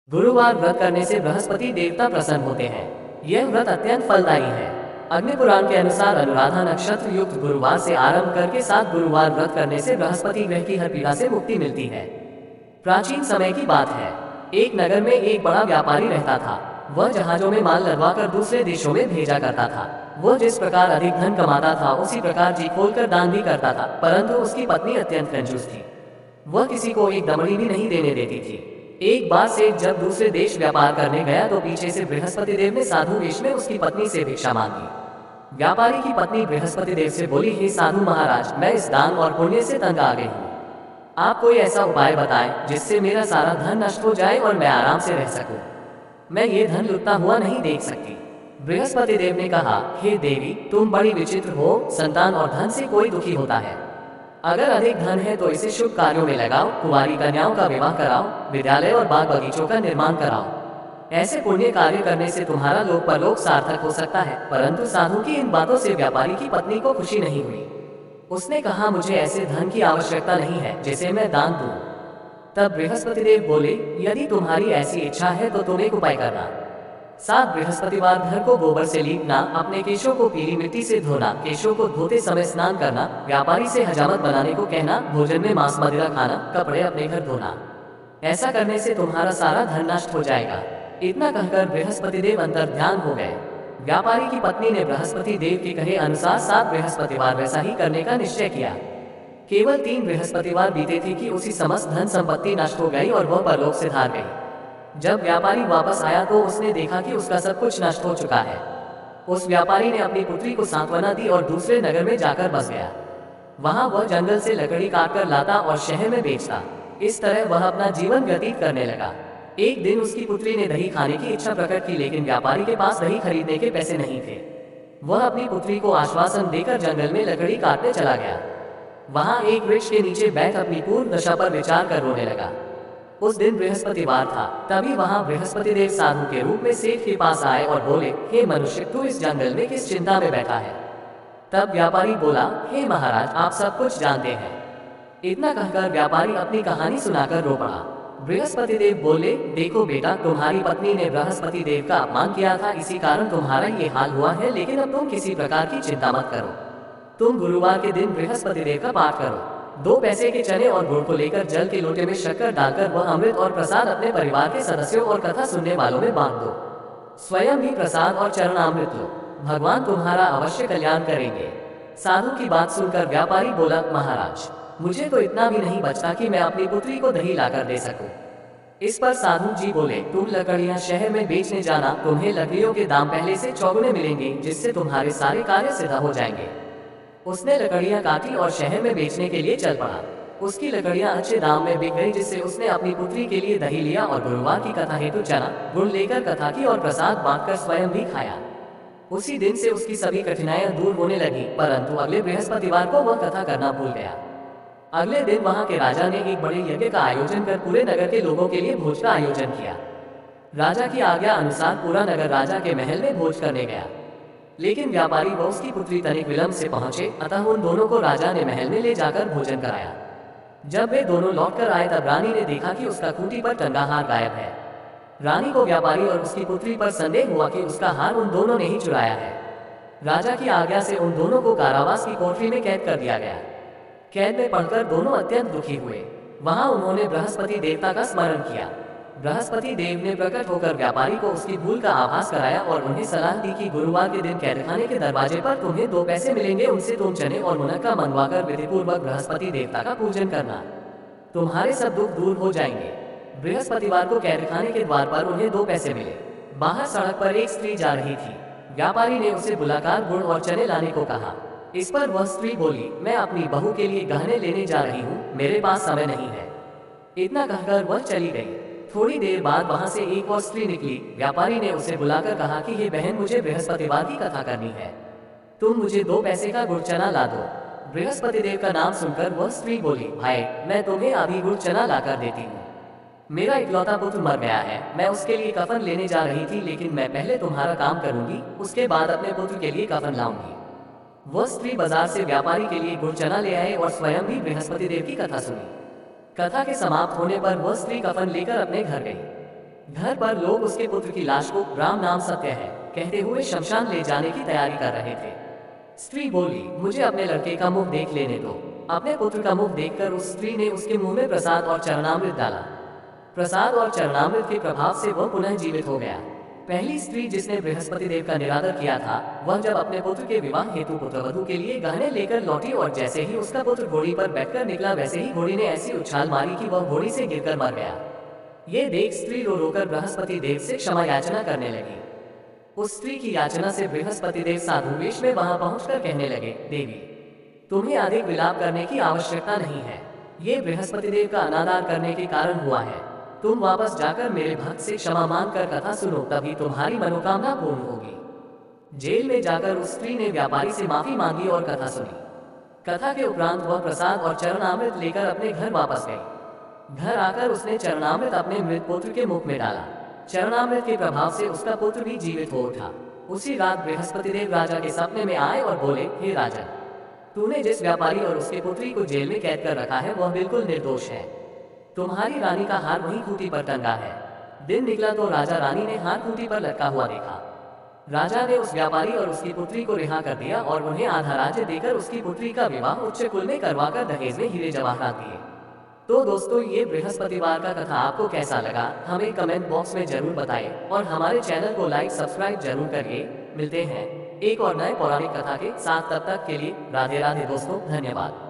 गुरुवार व्रत करने से बृहस्पति देवता प्रसन्न होते हैं। यह व्रत अत्यंत फलदायी है। अग्नि पुराण के अनुसार अनुराधा नक्षत्र युक्त गुरुवार से आरंभ करके 7 गुरुवार व्रत करने से बृहस्पति ग्रह की हर पीड़ा से मुक्ति मिलती है। प्राचीन समय की बात है। एक नगर में एक बड़ा व्यापारी रहता था। वह जहाजों में माल लदवा कर दूसरे देशों में भेजा करता था। वह जिस प्रकार अधिक धन कमाता था उसी प्रकार जी खोलकर दान भी करता था, परंतु उसकी पत्नी अत्यंत कंजूस थी। वह किसी को एक दमड़ी भी नहीं देने देती थी। एक बार सेठ जब दूसरे देश व्यापार करने गया तो पीछे से बृहस्पति देव ने साधु वेश में उसकी पत्नी से भिक्षा मांगी। व्यापारी की पत्नी बृहस्पति देव से बोली, हे साधु महाराज, मैं इस दान और पुण्य से तंग आ गई हूँ। आप कोई ऐसा उपाय बताएं जिससे मेरा सारा धन नष्ट हो जाए और मैं आराम से रह सकूं। मैं ये धन लुटता हुआ नहीं देख सकती। बृहस्पति देव ने कहा, हे देवी, तुम बड़ी विचित्र हो। संतान और धन से कोई दुखी होता है। अगर अधिक धन है तो इसे शुभ कार्यों में लगाओ, कुंवारी कन्याओं का विवाह कराओ, विद्यालय और बाग बगीचों का निर्माण कराओ। ऐसे पुण्य कार्य करने से तुम्हारा लोक परलोक सार्थक हो सकता है। परंतु साधु की इन बातों से व्यापारी की पत्नी को खुशी नहीं हुई। उसने कहा, मुझे ऐसे धन की आवश्यकता नहीं है जिसे मैं दान दूं। तब बृहस्पति देव बोले, यदि तुम्हारी ऐसी इच्छा है तो तुम एक उपाय करना। 7 बृहस्पतिवार घर को गोबर से लीपना, अपने केशों को पीली मिट्टी से धोना, केशों को धोते समय स्नान करना, व्यापारी से हजामत बनाने को कहना, भोजन में मांस मदिरा खाना, कपड़े अपने घर धोना। ऐसा करने से तुम्हारा सारा धन नष्ट हो जाएगा। इतना कहकर बृहस्पति देव अंतर्ध्यान हो गए। व्यापारी की पत्नी ने बृहस्पति देव के कहे अनुसार 7 बृहस्पतिवार वैसा ही करने का निश्चय किया। केवल 3 बृहस्पतिवार बीते थे कि उसी समस्त धन संपत्ति नष्ट हो गई और वह परलोक से हार गई। जब व्यापारी वापस आया तो उसने देखा कि उसका सब कुछ नष्ट हो चुका है। उस व्यापारी ने अपनी पुत्री को सांत्वना दी और दूसरे नगर में जाकर बस गया। वहां वह जंगल से लकड़ी काटकर लाता और शहर में बेचता। इस तरह वह अपना जीवन व्यतीत करने लगा। एक दिन उसकी पुत्री ने दही खाने की इच्छा प्रकट की, लेकिन व्यापारी के पास दही खरीदने के पैसे नहीं थे। वह अपनी पुत्री को आश्वासन देकर जंगल में लकड़ी काटने चला गया। वहां एक वृक्ष के नीचे बैठ अपनी पूर्व दशा पर विचार कर रोने लगा। उस दिन बृहस्पतिवार था। तभी वहां बृहस्पति देव साधु के रूप में सेठ के पास आए और बोले, हे मनुष्य, तू इस जंगल में किस चिंता में बैठा है? तब व्यापारी बोला, हे महाराज, आप सब कुछ जानते हैं। इतना कहकर व्यापारी अपनी कहानी सुनाकर रो पड़ा। बृहस्पति देव बोले, देखो बेटा, तुम्हारी पत्नी ने बृहस्पति देव का अपमान किया था, इसी कारण तुम्हारा ये हाल हुआ है। लेकिन अब तुम किसी प्रकार की चिंता मत करो। तुम गुरुवार के दिन बृहस्पति देव का पाठ करो। 2 पैसे के चने और गुड़ को लेकर जल के लोटे में शक्कर डालकर वह अमृत और प्रसाद अपने परिवार के सदस्यों और कथा सुनने वालों में बांट दो। स्वयं भी प्रसाद और चरणामृत लो। भगवान तुम्हारा अवश्य कल्याण करेंगे। साधु की बात सुनकर व्यापारी बोला, महाराज, मुझे तो इतना भी नहीं बचता कि मैं अपनी पुत्री को दही लाकर दे सकूं। इस पर साधु जी बोले, तुम लकड़ियां शहर में बेचने जाना, तुम्हें लकड़ियों के दाम पहले से चौगुने मिलेंगे, जिससे तुम्हारे सारे कार्य सिद्ध हो जाएंगे। उसने लकड़ियां काटी और शहर में बेचने के लिए चल पड़ा। उसकी लकड़ियां अच्छे दाम में बिक गई, जिससे उसने अपनी पुत्री के लिए दही लिया और गुरुवार की कथा हेतु चना गुड़ लेकर कथा की और प्रसाद बांटकर स्वयं भी खाया। उसी दिन से उसकी सभी कठिनाइयां दूर होने लगी, परंतु अगले बृहस्पतिवार को वह कथा करना भूल गया। अगले दिन वहां के राजा ने एक बड़े यज्ञ का आयोजन कर पूरे नगर के लोगों के लिए भोज का आयोजन किया। राजा की आज्ञा अनुसार पूरा नगर राजा के महल में भोज करने गया। लेकिन व्यापारी व उसकी पुत्री तनिक विलंब से पहुंचे, अतः उन दोनों को राजा ने महल में ले जाकर भोजन कराया। जब वे दोनों लौटकर आए तब रानी ने देखा कि उसका खूंटी पर टंगा हार गायब है। रानी को व्यापारी और उसकी पुत्री पर संदेह हुआ कि उसका हार उन दोनों ने ही चुराया है। राजा की आज्ञा से उन दोनों को कारावास की कोठरी में कैद कर दिया गया। कैद में पड़कर दोनों अत्यंत दुखी हुए। वहां उन्होंने बृहस्पति देवता का स्मरण किया। बृहस्पति देव ने प्रकट होकर व्यापारी को उसकी भूल का आभास कराया और उन्हें सलाह दी कि गुरुवार के दिन कैदखाने के दरवाजे पर तुम्हें 2 पैसे मिलेंगे, उनसे तुम चने और मुनक्का मंगवाकर विधिपूर्वक बृहस्पति देवता का पूजन करना। तुम्हारे सब दुख दूर हो जाएंगे। बृहस्पतिवार को कैदखाने के द्वार पर उन्हें 2 पैसे मिले। बाहर सड़क पर एक स्त्री जा रही थी। व्यापारी ने उसे बुलाकर गुड़ और चने लाने को कहा। इस पर वह स्त्री बोली, मैं अपनी बहू के लिए गहने लेने जा रही हूँ, मेरे पास समय नहीं है। इतना कहकर वह चली गई। थोड़ी देर बाद वहां से एक और स्त्री निकली। व्यापारी ने उसे बुलाकर कहा कि हे बहन, मुझे बृहस्पतिवार की कथा करनी है, तुम मुझे 2 पैसे का गुड़ चना ला दो। बृहस्पति देव का नाम सुनकर वह स्त्री बोली, भाई, मैं तुम्हें अभी गुड़ चना लाकर देती हूँ। मेरा इकलौता पुत्र मर गया है, मैं उसके लिए कफन लेने जा रही थी, लेकिन मैं पहले तुम्हारा काम करूंगी, उसके बाद अपने पुत्र के लिए कफन लाऊंगी। वह स्त्री बाजार से व्यापारी के लिए गुड़ चना ले आए और स्वयं भी बृहस्पति देव की कथा सुनी। कथा के समाप्त होने पर वह स्त्री कफन लेकर अपने घर गई। घर पर लोग उसके पुत्र की लाश को राम नाम सत्य है कहते हुए शमशान ले जाने की तैयारी कर रहे थे। स्त्री बोली, मुझे अपने लड़के का मुंह देख लेने दो। अपने पुत्र का मुंह देखकर उस स्त्री ने उसके मुंह में प्रसाद और चरणामृत डाला। प्रसाद और चरणामृत के प्रभाव से वह पुनः जीवित हो गया। पहली स्त्री जिसने बृहस्पति देव का निरादर किया था, वह जब अपने पुत्र के विवाह हेतु पुत्रवधू के लिए गहने लेकर लौटी और जैसे ही उसका पुत्र घोड़ी पर बैठकर निकला, वैसे ही घोड़ी ने ऐसी उछाल मारी कि वह घोड़ी से गिरकर मर गया। ये देख स्त्री रो रोकर बृहस्पति देव से क्षमा याचना करने लगी। उस स्त्री की याचना से बृहस्पति देव साधु वेश में वहां पहुंचकर कहने लगे, देवी, तुम्हें अधिक विलाप करने की आवश्यकता नहीं है। ये बृहस्पति देव का अनादर करने के कारण हुआ है। तुम वापस जाकर मेरे भक्त से क्षमा मांगकर कथा सुनो, तभी तुम्हारी मनोकामना पूर्ण होगी। जेल में जाकर उस स्त्री ने व्यापारी से माफी मांगी और कथा सुनी। कथा के उपरांत वह प्रसाद और चरणामृत लेकर अपने घर वापस गई। घर आकर उसने चरणामृत अपने मृत पुत्र के मुख में डाला। चरणामृत के प्रभाव से उसका पुत्र भी जीवित हो उठा। उसी रात बृहस्पति देव राजा के सपने में आए और बोले, हे राजन, तूने जिस व्यापारी और उसके पुत्री को जेल में कैद कर रखा है वह बिल्कुल निर्दोष है। तुम्हारी रानी का हार वहीं खूंटी पर टंगा है। दिन निकला तो राजा रानी ने हार खूंटी पर लटका हुआ देखा। राजा ने उस व्यापारी और उसकी पुत्री को रिहा कर दिया और उन्हें आधा राज्य देकर उसकी पुत्री का विवाह उच्च कुल में करवाकर दहेज में हीरे जवाहरात दिए। तो दोस्तों, ये बृहस्पतिवार का कथा आपको कैसा लगा हमें कमेंट बॉक्स में जरूर बताएं और हमारे चैनल को लाइक सब्सक्राइब जरूर करिए। मिलते हैं एक और नए पौराणिक कथा के साथ, तब तक के लिए राधे राधे दोस्तों, धन्यवाद।